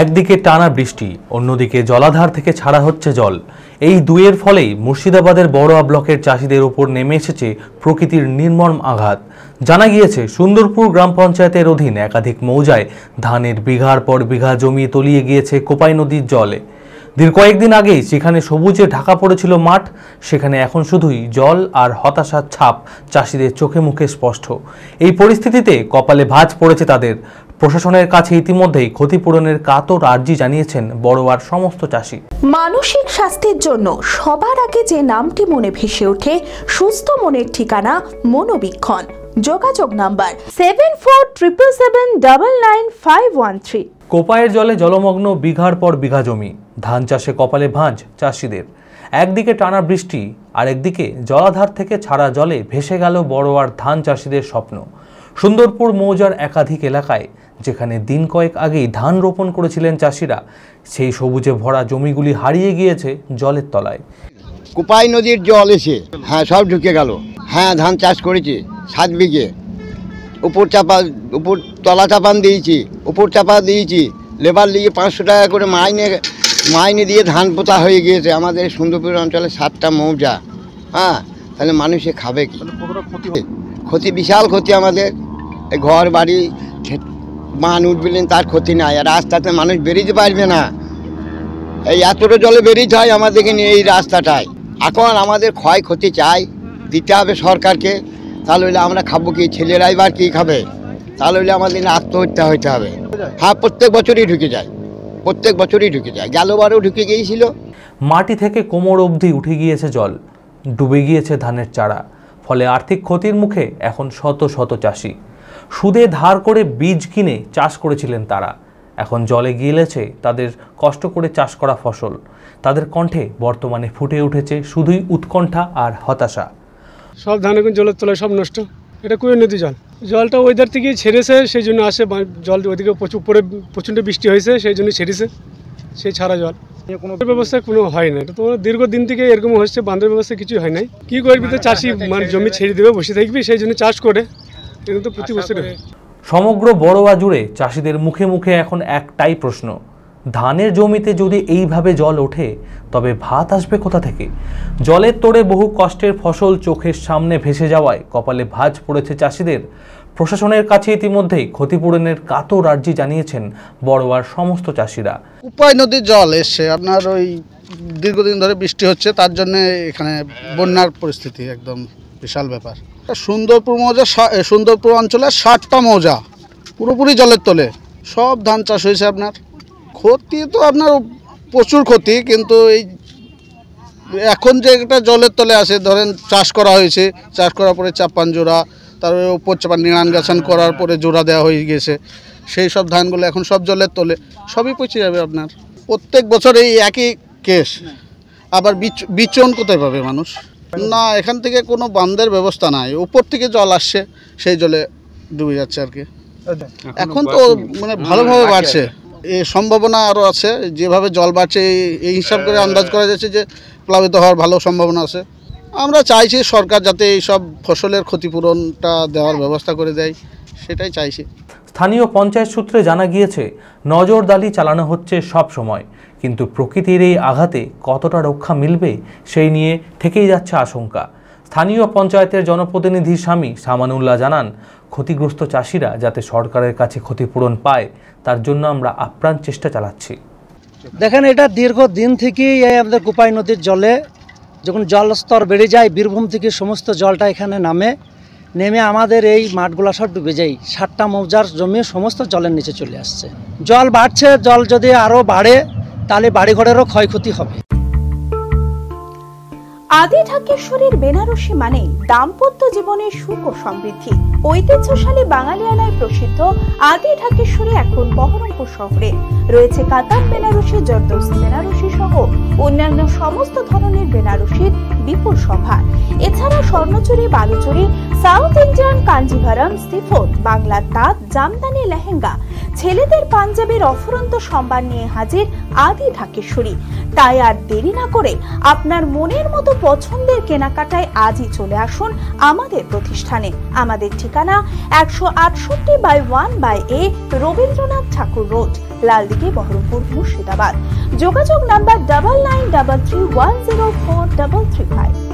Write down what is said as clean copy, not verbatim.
একদিকে টানা বৃষ্টি, অন্যদিকে জলাধার থেকে ছাড়া হচ্ছে জল। এই দুয়ের ফলেই মুর্শিদাবাদের বড়োয়া ব্লকের চাষিদের উপর নেমে এসেছে প্রকৃতির নির্মম আঘাত। জানা গিয়েছে, সুন্দরপুর গ্রাম পঞ্চায়েতের অধীন একাধিক মৌজায় ধানের বিঘার পর বিঘা জমি তলিয়ে গিয়েছে কোপাই নদীর জলে। দীর্ঘ কয়েকদিন আগেই যেখানে সবুজে ঢাকা পড়েছিল মাঠ, সেখানে এখন শুধুই জল আর হতাশার ছাপ চাষিদের চোখে মুখে স্পষ্ট। এই পরিস্থিতিতে কপালে ভাঁজ পড়েছে তাদের। প্রশাসনের কাছে ইতিমধ্যেই ক্ষতিপূরণের কাতর আর্জি জানিয়েছেন বড়োয়ার সমস্ত চাষি। মানসিক স্বাস্থ্যের জন্য সবার আগে যে নামটি মনে ভেসে ওঠে, সুস্থ মনের ঠিকানা মনোবীক্ষণ। যোগাযোগ নাম্বার 7477799513। কোপাইয়ের জলে জলমগ্ন বিঘার পর বিঘা জমি, ধান চাষে কপালে ভাঁজ চাষিদের। একদিকে টানা বৃষ্টি, আর একদিকে জলাধার থেকে ছাড়া জলে ভেসে গেল বড়োয়ার ধান চাষিদের স্বপ্ন। সুন্দরপুর মৌজার একাধিক এলাকায় যেখানে দিন কয়েক আগেই ধান রোপণ করেছিলেন চাষিরা, সেই সবুজে ভরা জমিগুলি হারিয়ে গিয়েছে জলের তলায়। কোপাই নদীর জল এসে সব ঢুকে গেল। ধান চাষ করেছি 7 বিঘে, উপর তলা চাপান দিয়েছি, উপর চাপা দিয়েছি, লেবার নিয়ে 500 টাকা করে মাইনে দিয়ে ধান পোতা হয়ে গিয়েছে। আমাদের সুন্দরপুর অঞ্চলে 7টা মৌজা। তাহলে মানুষে খাবে কি? ক্ষতি, বিশাল ক্ষতি আমাদের। ঘর বাড়ি মান উঠবেন, তার ক্ষতি নাই। আর রাস্তাতে মানুষ বেরিয়ে পারবে না, এই এতটা জলে বেরিয়ে হয় আমাদেরকে নিয়ে এই রাস্তাটায়। এখন আমাদের ক্ষয়ক্ষতি চাই, দিতে হবে সরকারকে। তাহলে হইলে আমরা খাবো কি? ছেলেরা এবার কী খাবে? তাহলে হইলে আমাদের আত্মহত্যা হইতে হবে। প্রত্যেক বছরই ঢুকে যায়, গেলবারও ঢুকে গিয়েছিল। মাটি থেকে কোমর অবধি উঠে গিয়েছে জল, ডুবে গিয়েছে ধানের চারা। ফলে আর্থিক ক্ষতির মুখে এখন শত শত চাষি। সুদে ধার করে বীজ কিনে চাষ করেছিলেন তারা, এখন জলে গিলেছে তাদের কষ্ট করে চাষ করা ফসল। তাদের কণ্ঠে বর্তমানে ফুটে উঠেছে শুধুই উৎকণ্ঠা আর হতাশা। সব ধান এখন জলের তলায় সব নষ্ট। এটা কুয়ে নদী জলটা ওইধার থেকেই ছেড়েছে, সেই জন্য আসে জল। ওইদিকে প্রচণ্ড বৃষ্টি হয়েছে, সেই জন্য ছেড়েছে, সেই ছাড়া জল। কোনো ব্যবস্থা কোনো হয় না। তো দীর্ঘদিন থেকে এরকম হচ্ছে, বাঁধের ব্যবস্থা কিছু হয় নাই। কি করবি? তো চাষি জমি ছেড়ে দেবে, বসে থাকবি, সেই জন্য চাষ করে। কিন্তু প্রতি বছর সমগ্র বড়োয়া জুড়ে চাষিদের মুখে মুখে এখন একটাই প্রশ্ন, ধানের জমিতে যদি এইভাবে জল ওঠে তবে ভাত আসবে কোথা থেকে? জলের তোড়ে বহু কষ্টের ফসল চোখের সামনে ভেসে যাওয়ায় কপালে ভাঁজ পড়েছে চাষিদের। প্রশাসনের কাছে ইতিমধ্যেই ক্ষতিপূরণের কাতর আর্জি জানিয়েছেন বড়োয়ার সমস্ত চাষিরা। কোপাই নদীর জল এসছে, আপনার ওই দীর্ঘদিন ধরে বৃষ্টি হচ্ছে, তার জন্য এখানে বন্যার পরিস্থিতি একদম বিশাল ব্যাপার। সুন্দরপুর অঞ্চলে 7টা মৌজা পুরোপুরি জলের তলে, সব ধান চাষ হয়েছে। আপনার ক্ষতি তো আপনার প্রচুর ক্ষতি, কিন্তু এই এখন যে একটা জলের তলে আসে, ধরেন চাষ করা হয়েছে, চাষ করার পরে চাপান জোড়া, তারপরে উপর চাপান নিড়ান গাছান করার পরে জোড়া দেওয়া হয়ে গেছে, সেই সব ধানগুলো এখন সব জলের তলে, সবই পচে যাবে। আপনার প্রত্যেক বছর এই একই কেস। আবার বিচন কোথায় পাবে মানুষ? না, এখান থেকে কোনো বাঁধের ব্যবস্থা নাই, উপর থেকে জল আসছে, সেই জলে ডুবে যাচ্ছে আর কি। এখন তো মানে ভালোভাবে বাড়ছে, এই সম্ভাবনা আরও আছে। যেভাবে জল বাড়ছে এই হিসাব করে আন্দাজ করা যাচ্ছে যে প্লাবিত হওয়ার ভালো সম্ভাবনা আছে। আমরা চাইছি সরকার যাতে এই সব ফসলের ক্ষতিপূরণটা দেওয়ার ব্যবস্থা করে দেয়, সেটাই চাইছি। স্থানীয় পঞ্চায়েত সূত্রে জানা গিয়েছে, নজরদারি চালানো হচ্ছে সব সময়, কিন্তু প্রকৃতির এই আঘাতে কতটা রক্ষা মিলবে সেই নিয়ে থেকেই যাচ্ছে আশঙ্কা। স্থানীয় পঞ্চায়েতের জনপ্রতিনিধি স্বামী সামানুল্লাহ জানান, ক্ষতিগ্রস্ত চাষিরা যাতে সরকারের কাছে ক্ষতিপূরণ পায় তার জন্য আমরা আপ্রাণ চেষ্টা চালাচ্ছি। দেখেন, এটা দীর্ঘদিন থেকেই আমাদের কোপাই নদীর জলে যখন জলস্তর বেড়ে যায়, বীরভূম থেকে সমস্ত জলটা এখানে নেমে আমাদের এই মাঠগুলা সব ডুবে যায়। 7টা মৌজার জমি সমস্ত জলের নিচে চলে আসছে। জল বাড়ছে, জল যদি আরও বাড়ে তাহলে বাড়িঘরেরও ক্ষয়ক্ষতি হবে। আদি ঢাকেশ্বরীর বেনারসি মানে দাম্পত্য জীবনের সুখ ও সমৃদ্ধি। ঐতিহ্যশালী বাঙালিয়ানায় প্রসিদ্ধ আদি ঢাকেশ্বরী এখন বহরমপুর শহরে রয়েছে। কাতার বেনারসি, জরদৌসি বেনারসি সহ অন্যান্য সমস্ত ধরনের বেনারসির বিপুল সম্ভার। এছাড়া Swarnachari, Baluchari, South Indian Kanjivaram, chiffon, বাংলার তাঁত, জামদানি, লেহেঙ্গা, ছেলেদের পাঞ্জাবির অফুরন্ত সম্ভার নিয়ে হাজির আদি ঢাকেশ্বরী। তাই আর দেরি না করে আপনার মনের মতো পছন্দের কেনাকাটায় আজই চলে আসুন আমাদের প্রতিষ্ঠানে। আমাদের ঠিকানা 168/1/A রবীন্দ্রনাথ ঠাকুর রোড, লালদিঘি, বহরমপুর, মুর্শিদাবাদ। যোগাযোগ নাম্বার 9933104335।